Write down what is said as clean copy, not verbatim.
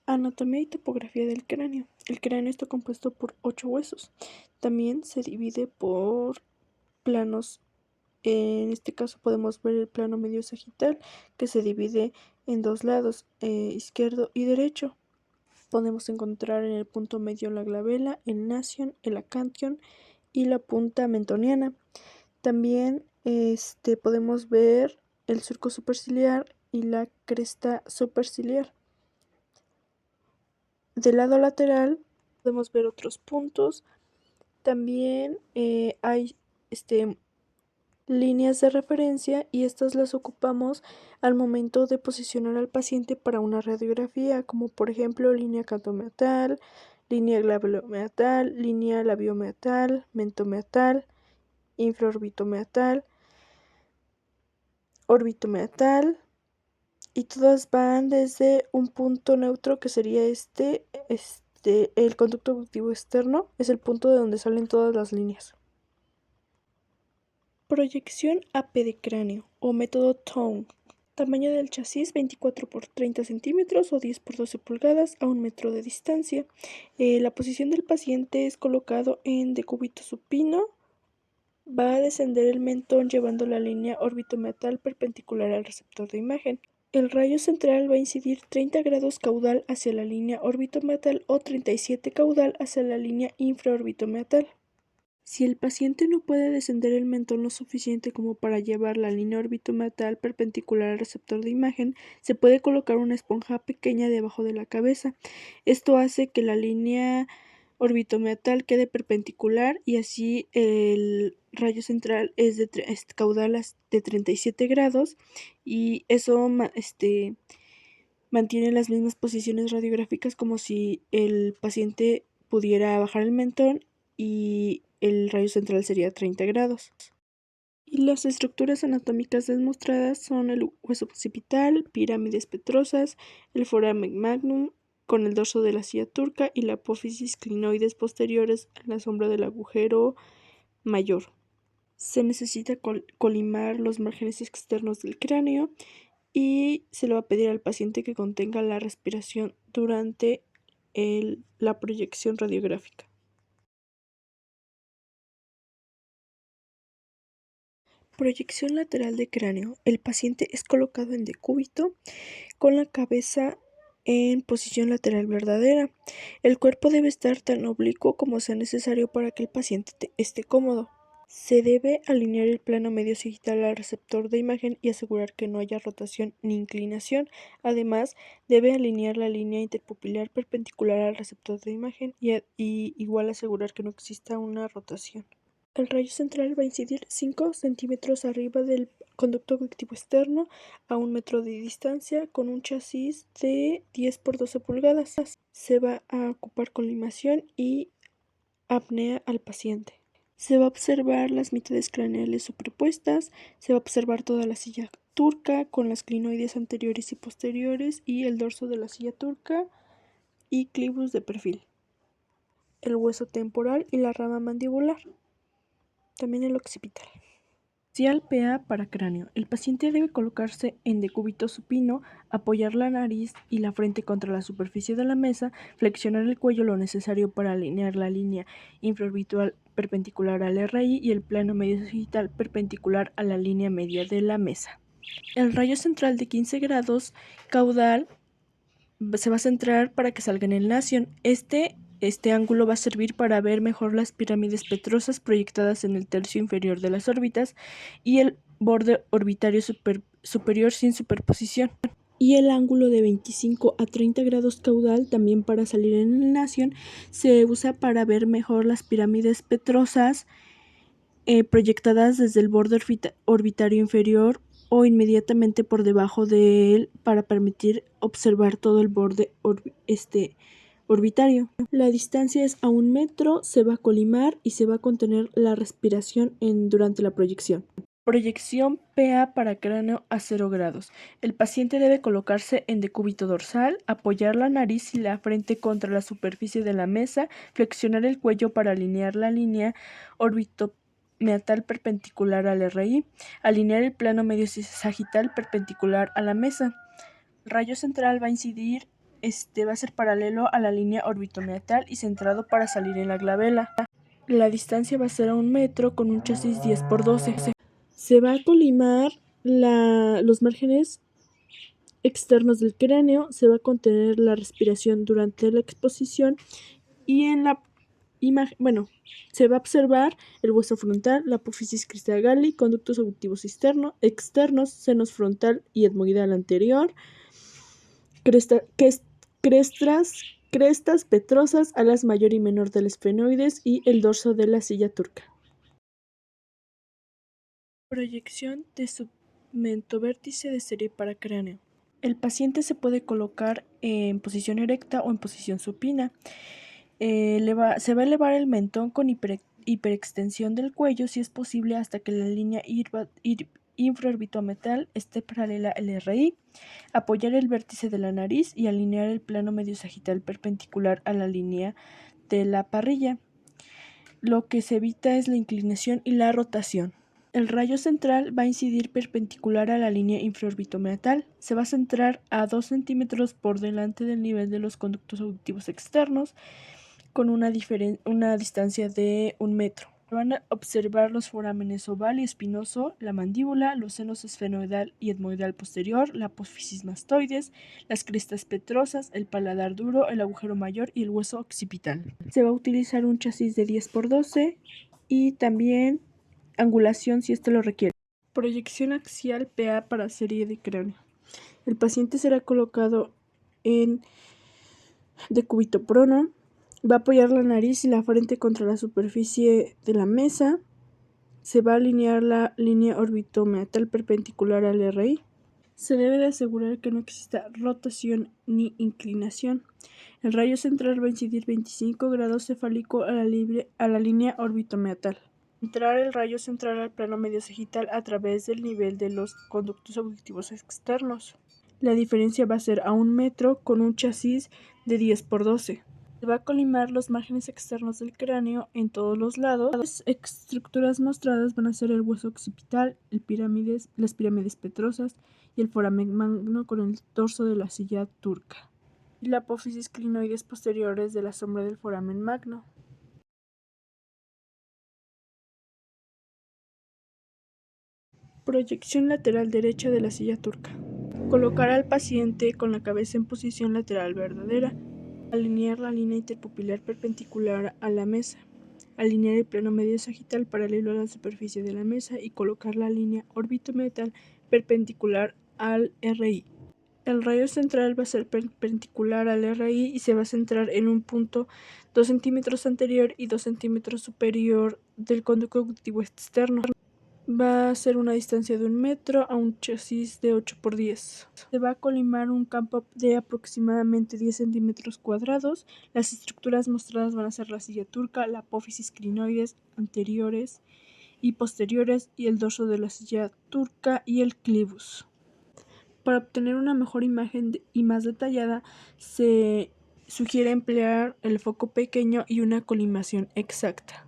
Anatomía y topografía del cráneo. El cráneo está compuesto por 8 huesos. También se divide por planos. En este caso podemos ver el plano medio sagital, que se divide en dos lados, izquierdo y derecho. Podemos encontrar en el punto medio la glabela, el nasion, el acantion y la punta mentoniana. También podemos ver el surco superciliar y la cresta superciliar. Del lado lateral podemos ver otros puntos. También hay líneas de referencia y estas las ocupamos al momento de posicionar al paciente para una radiografía, como por ejemplo línea cantomeatal, línea glabellomeatal, línea labiomeatal, mentomeatal, infraorbitomeatal, orbitomeatal, y todas van desde un punto neutro que sería el conducto auditivo externo, es el punto de donde salen todas las líneas. Proyección AP de cráneo o método Tone. Tamaño del chasis 24 por 30 centímetros o 10 por 12 pulgadas a 1 metro de distancia. La posición del paciente es colocado en decúbito supino. Va a descender el mentón llevando la línea orbitomeatal perpendicular al receptor de imagen. El rayo central va a incidir 30 grados caudal hacia la línea orbitomeatal o 37 caudal hacia la línea infraorbitomeatal. Si el paciente no puede descender el mentón lo suficiente como para llevar la línea orbitomeatal perpendicular al receptor de imagen, se puede colocar una esponja pequeña debajo de la cabeza. Esto hace que la línea orbitomeatal quede perpendicular y así el rayo central es de caudal de 37 grados y eso mantiene las mismas posiciones radiográficas como si el paciente pudiera bajar el mentón y el rayo central sería 30 grados. Y las estructuras anatómicas demostradas son el hueso occipital, pirámides petrosas, el foramen magnum con el dorso de la silla turca y la apófisis clinoides posteriores en la sombra del agujero mayor. Se necesita colimar los márgenes externos del cráneo y se le va a pedir al paciente que contenga la respiración durante la proyección radiográfica. Proyección lateral de cráneo. El paciente es colocado en decúbito con la cabeza en posición lateral verdadera. El cuerpo debe estar tan oblicuo como sea necesario para que el paciente esté cómodo. Se debe alinear el plano medio sagital al receptor de imagen y asegurar que no haya rotación ni inclinación. Además, debe alinear la línea interpupilar perpendicular al receptor de imagen y igual asegurar que no exista una rotación. El rayo central va a incidir 5 centímetros arriba del conducto auditivo externo a 1 metro de distancia con un chasis de 10 por 12 pulgadas. Se va a ocupar colimación y apnea al paciente. Se va a observar las mitades craneales superpuestas, se va a observar toda la silla turca con las clinoides anteriores y posteriores y el dorso de la silla turca y clivus de perfil, el hueso temporal y la rama mandibular, también el occipital. Parcial PA para cráneo. El paciente debe colocarse en decúbito supino, apoyar la nariz y la frente contra la superficie de la mesa, flexionar el cuello lo necesario para alinear la línea infraorbital perpendicular al RI y el plano medio sagital perpendicular a la línea media de la mesa. El rayo central de 15 grados caudal se va a centrar para que salga en el nasion. Este ángulo va a servir para ver mejor las pirámides petrosas proyectadas en el tercio inferior de las órbitas y el borde orbitario superior sin superposición. Y el ángulo de 25 a 30 grados caudal, también para salir en el nasion, se usa para ver mejor las pirámides petrosas proyectadas desde el borde orbitario inferior o inmediatamente por debajo de él para permitir observar todo el borde orbitario. La distancia es a 1 metro, se va a colimar y se va a contener la respiración durante la proyección. Proyección PA para cráneo a 0 grados. El paciente debe colocarse en decúbito dorsal, apoyar la nariz y la frente contra la superficie de la mesa, flexionar el cuello para alinear la línea orbitomeatal perpendicular al RI, alinear el plano medio sagital perpendicular a la mesa. El rayo central va a incidir va a ser paralelo a la línea orbitomeatal y centrado para salir en la glabela. La distancia va a ser a 1 metro con un chasis 10×12. Se va a colimar los márgenes externos del cráneo, se va a contener la respiración durante la exposición y en la imagen, se va a observar el hueso frontal, la apófisis cristal galli, conductos auditivos externos, senos frontal y etmoidal anterior, crestas petrosas, alas mayor y menor del esfenoides y el dorso de la silla turca. Proyección de submento vértice de serie para cráneo. El paciente se puede colocar en posición erecta o en posición supina. Se va a elevar el mentón con hiperextensión del cuello, si es posible, hasta que la línea infraorbitomeatal esté paralela al RI. Apoyar el vértice de la nariz y alinear el plano medio sagital perpendicular a la línea de la parrilla. Lo que se evita es la inclinación y la rotación. El rayo central va a incidir perpendicular a la línea infraorbitomeatal. Se va a centrar a 2 centímetros por delante del nivel de los conductos auditivos externos, con una distancia de 1 metro. Van a observar los forámenes oval y espinoso, la mandíbula, los senos esfenoidal y etmoidal posterior, la apófisis mastoides, las crestas petrosas, el paladar duro, el agujero mayor y el hueso occipital. Se va a utilizar un chasis de 10×12 y también angulación si esto lo requiere. Proyección axial PA para serie de cráneo. El paciente será colocado en decúbito prono. Va a apoyar la nariz y la frente contra la superficie de la mesa. Se va a alinear la línea orbitomeatal perpendicular al RI. Se debe de asegurar que no exista rotación ni inclinación. El rayo central va a incidir 25 grados cefálico a la línea orbitomeatal. Entrar el rayo central al plano medio sagital a través del nivel de los conductos auditivos externos. La diferencia va a ser a 1 metro con un chasis de 10×12. Se va a colimar los márgenes externos del cráneo en todos los lados. Las estructuras mostradas van a ser el hueso occipital, las pirámides petrosas y el foramen magno con el dorso de la silla turca, y la apófisis clinoides posteriores de la sombra del foramen magno. Proyección lateral derecha de la silla turca. Colocar al paciente con la cabeza en posición lateral verdadera. Alinear la línea interpupilar perpendicular a la mesa. Alinear el plano medio sagital paralelo a la superficie de la mesa y colocar la línea orbitomeatal perpendicular al RI. El rayo central va a ser perpendicular al RI y se va a centrar en un punto 2 centímetros anterior y 2 centímetros superior del conducto auditivo externo. Va a ser una distancia de 1 metro a un chasis de 8×10. Se va a colimar un campo de aproximadamente 10 centímetros cuadrados. Las estructuras mostradas van a ser la silla turca, la apófisis clinoides anteriores y posteriores y el dorso de la silla turca y el clivus. Para obtener una mejor imagen y más detallada, se sugiere emplear el foco pequeño y una colimación exacta.